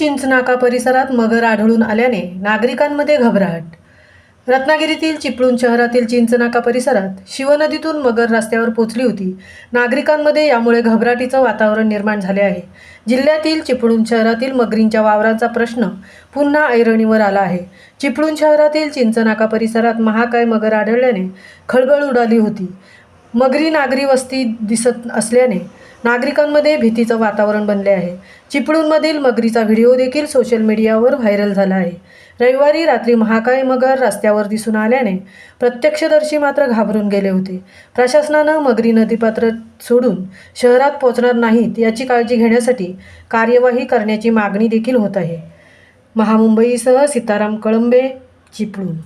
चिंचनाका परिसरात मगर आढळून आल्याने नागरिकांमध्ये घबराट। रत्नागिरीतील चिपळूण शहरातील चिंचनाका परिसरात शिवनदीतून मगर रस्त्यावर पोचली होती। नागरिकांमध्ये यामुळे घबराटीचं वातावरण निर्माण झाले आहे। जिल्ह्यातील चिपळूण शहरातील मगरींच्या वावराचा प्रश्न पुन्हा ऐरणीवर आला आहे। चिपळूण शहरातील चिंचनाका परिसरात महाकाय मगर आढळल्याने खळबळ उडाली होती। मगरी नागरी वस्ती दिसत असल्याने नागरिकांमध्ये भीतीचं वातावरण बनले आहे। चिपळूणमधील मगरीचा व्हिडिओ देखील सोशल मीडियावर व्हायरल झाला आहे। रविवारी रात्री महाकाय मगर रस्त्यावर दिसून आल्याने प्रत्यक्षदर्शी मात्र घाबरून गेले होते। प्रशासनानं मगरी नदीपात्र सोडून शहरात पोहोचणार नाहीत याची काळजी घेण्यासाठी कार्यवाही करण्याची मागणी देखील होत आहे। महामुंबईसह सीताराम कळंबे, चिपळूण।